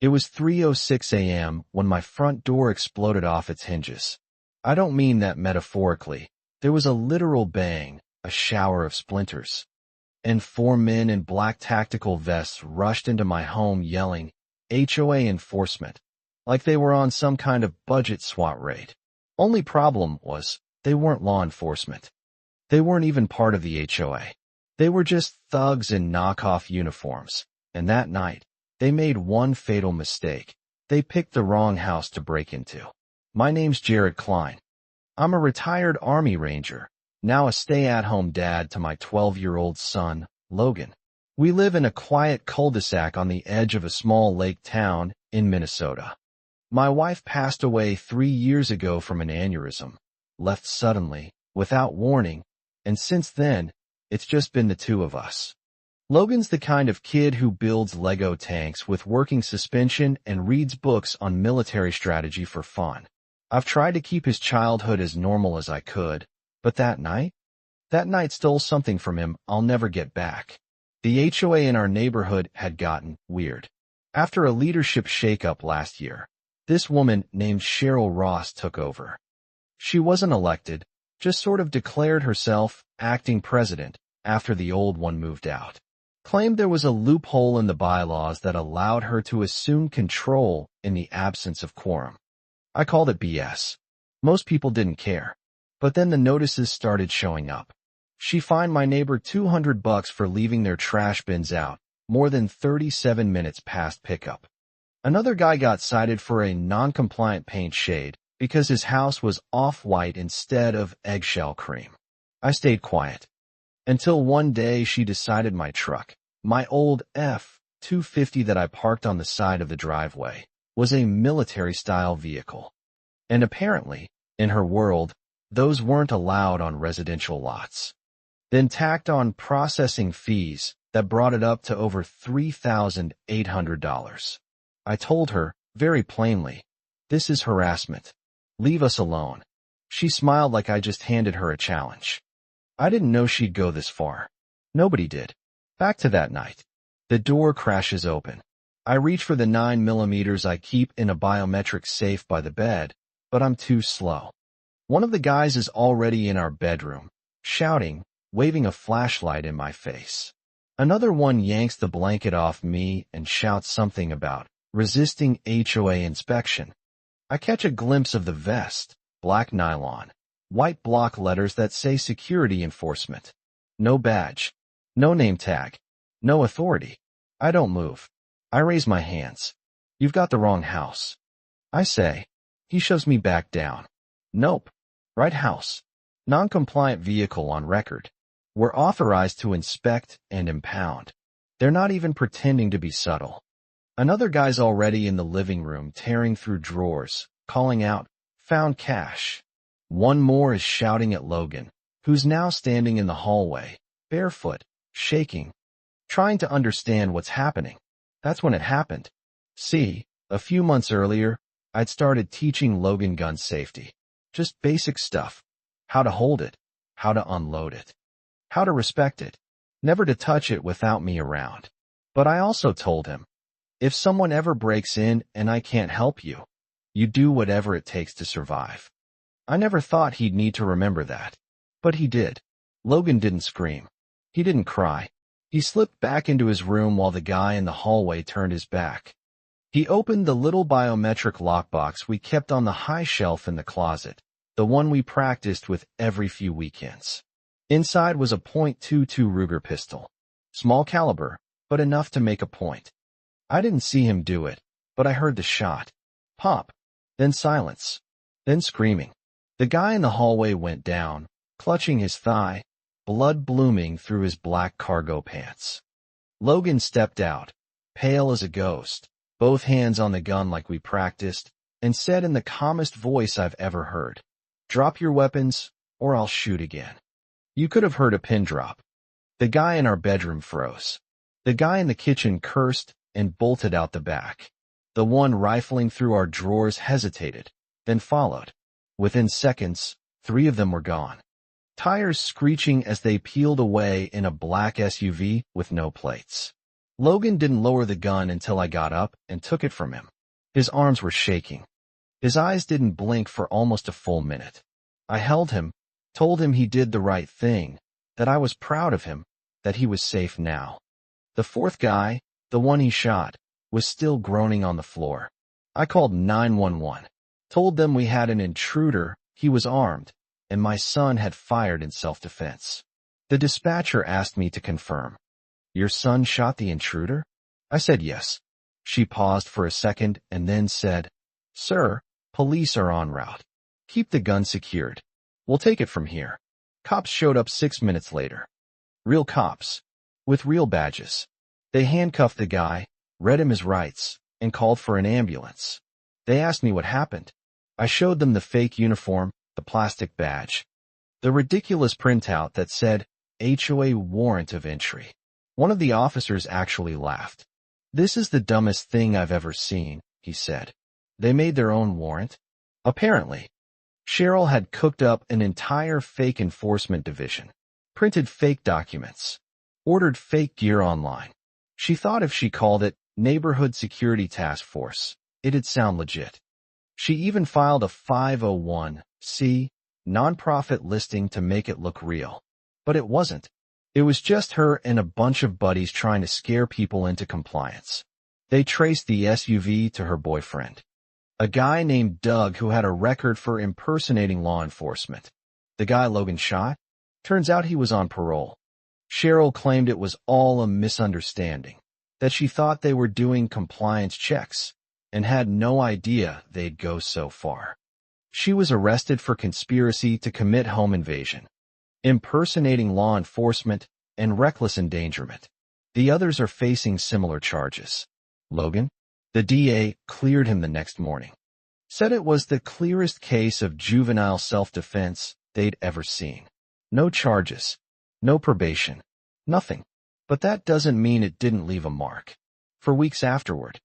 It was 3:06 a.m. when my front door exploded off its hinges. I don't mean that metaphorically. There was a literal bang, a shower of splinters. And 4 men in black tactical vests rushed into my home yelling, HOA enforcement, like they were on some kind of budget SWAT raid. Only problem was, they weren't law enforcement. They weren't even part of the HOA. They were just thugs in knockoff uniforms, and that night, they made one fatal mistake. They picked the wrong house to break into. My name's Jared Klein. I'm a retired Army Ranger, now a stay-at-home dad to my 12-year-old son, Logan. We live in a quiet cul-de-sac on the edge of a small lake town in Minnesota. My wife passed away 3 years ago from an aneurysm, left suddenly, without warning, and since then, it's just been the two of us. Logan's the kind of kid who builds Lego tanks with working suspension and reads books on military strategy for fun. I've tried to keep his childhood as normal as I could, but that night stole something from him I'll never get back. The HOA in our neighborhood had gotten weird. After a leadership shakeup last year, this woman named Cheryl Ross took over. She wasn't elected, just sort of declared herself acting president after the old one moved out. Claimed there was a loophole in the bylaws that allowed her to assume control in the absence of quorum. I called it BS. Most people didn't care. But then the notices started showing up. She fined my neighbor $200 for leaving their trash bins out, more than 37 minutes past pickup. Another guy got cited for a non-compliant paint shade because his house was off-white instead of eggshell cream. I stayed quiet. Until one day she decided my truck, my old F-250 that I parked on the side of the driveway, was a military-style vehicle. And apparently, in her world, those weren't allowed on residential lots. Then tacked on processing fees that brought it up to over $3,800. I told her, very plainly, this is harassment. Leave us alone. She smiled like I just handed her a challenge. I didn't know she'd go this far. Nobody did. Back to that night. The door crashes open. I reach for the 9mm I keep in a biometric safe by the bed, but I'm too slow. One of the guys is already in our bedroom, shouting, waving a flashlight in my face. Another one yanks the blanket off me and shouts something about resisting HOA inspection. I catch a glimpse of the vest, black nylon, white block letters that say security enforcement. No badge, no name tag, no authority. I don't move. I raise my hands. You've got the wrong house. I say. He shoves me back down. Nope. Right house. Non-compliant vehicle on record. We're authorized to inspect and impound. They're not even pretending to be subtle. Another guy's already in the living room tearing through drawers, calling out, found cash. One more is shouting at Logan, who's now standing in the hallway, barefoot, shaking, trying to understand what's happening. That's when it happened. See, a few months earlier, I'd started teaching Logan gun safety. Just basic stuff. How to hold it, how to unload it, how to respect it, never to touch it without me around. But I also told him, if someone ever breaks in and I can't help you, you do whatever it takes to survive. I never thought he'd need to remember that. But he did. Logan didn't scream. He didn't cry. He slipped back into his room while the guy in the hallway turned his back. He opened the little biometric lockbox we kept on the high shelf in the closet, the one we practiced with every few weekends. Inside was a .22 Ruger pistol. Small caliber, but enough to make a point. I didn't see him do it, but I heard the shot. Pop. Then silence. Then screaming. The guy in the hallway went down, clutching his thigh, blood blooming through his black cargo pants. Logan stepped out, pale as a ghost, both hands on the gun like we practiced, and said in the calmest voice I've ever heard, "Drop your weapons, or I'll shoot again." You could have heard a pin drop. The guy in our bedroom froze. The guy in the kitchen cursed and bolted out the back. The one rifling through our drawers hesitated, then followed. Within seconds, 3 of them were gone. Tires screeching as they peeled away in a black SUV with no plates. Logan didn't lower the gun until I got up and took it from him. His arms were shaking. His eyes didn't blink for almost a full minute. I held him, told him he did the right thing, that I was proud of him, that he was safe now. The fourth guy, the one he shot, was still groaning on the floor. I called 911, told them we had an intruder, he was armed, and my son had fired in self-defense. The dispatcher asked me to confirm. Your son shot the intruder? I said yes. She paused for a second and then said, Sir, police are en route. Keep the gun secured. We'll take it from here. Cops showed up 6 minutes later. Real cops. With real badges. They handcuffed the guy, read him his rights, and called for an ambulance. They asked me what happened. I showed them the fake uniform, the plastic badge, the ridiculous printout that said HOA warrant of entry. One of the officers actually laughed. This is the dumbest thing I've ever seen, he said. They made their own warrant? Apparently. Cheryl had cooked up an entire fake enforcement division, printed fake documents, ordered fake gear online. She thought if she called it Neighborhood Security Task Force, it'd sound legit. She even filed a 501c nonprofit listing to make it look real. But it wasn't. It was just her and a bunch of buddies trying to scare people into compliance. They traced the SUV to her boyfriend, a guy named Doug who had a record for impersonating law enforcement. The guy Logan shot? Turns out he was on parole. Cheryl claimed it was all a misunderstanding, that she thought they were doing compliance checks and had no idea they'd go so far. She was arrested for conspiracy to commit home invasion, impersonating law enforcement, and reckless endangerment. The others are facing similar charges. Logan? The DA cleared him the next morning. Said it was the clearest case of juvenile self-defense they'd ever seen. No charges. No probation. Nothing. But that doesn't mean it didn't leave a mark. For weeks afterward,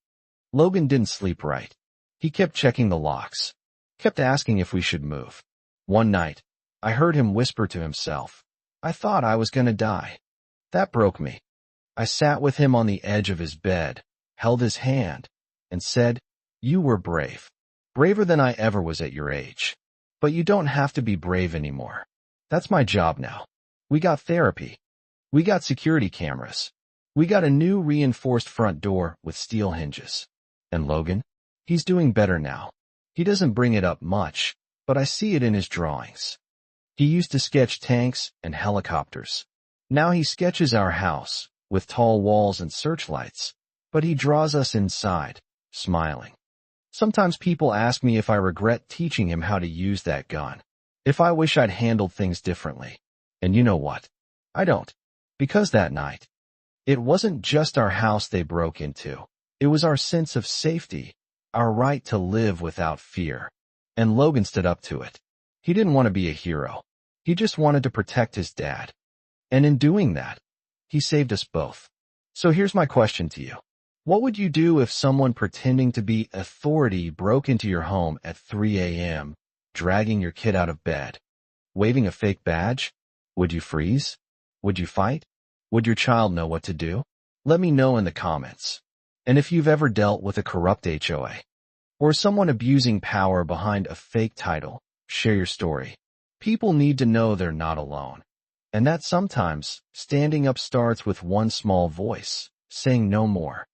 Logan didn't sleep right. He kept checking the locks. Kept asking if we should move. One night, I heard him whisper to himself, I thought I was gonna die. That broke me. I sat with him on the edge of his bed, held his hand, and said, You were brave. Braver than I ever was at your age. But you don't have to be brave anymore. That's my job now. We got therapy. We got security cameras. We got a new reinforced front door with steel hinges. And Logan? He's doing better now. He doesn't bring it up much, but I see it in his drawings. He used to sketch tanks and helicopters. Now he sketches our house, with tall walls and searchlights, but he draws us inside, smiling. Sometimes people ask me if I regret teaching him how to use that gun, if I wish I'd handled things differently. And you know what? I don't. Because that night, it wasn't just our house they broke into. It was our sense of safety, our right to live without fear. And Logan stood up to it. He didn't want to be a hero. He just wanted to protect his dad. And in doing that, he saved us both. So here's my question to you. What would you do if someone pretending to be authority broke into your home at 3 a.m., dragging your kid out of bed, waving a fake badge? Would you freeze? Would you fight? Would your child know what to do? Let me know in the comments. And if you've ever dealt with a corrupt HOA, or someone abusing power behind a fake title, share your story. People need to know they're not alone. And that sometimes standing up starts with one small voice, saying no more.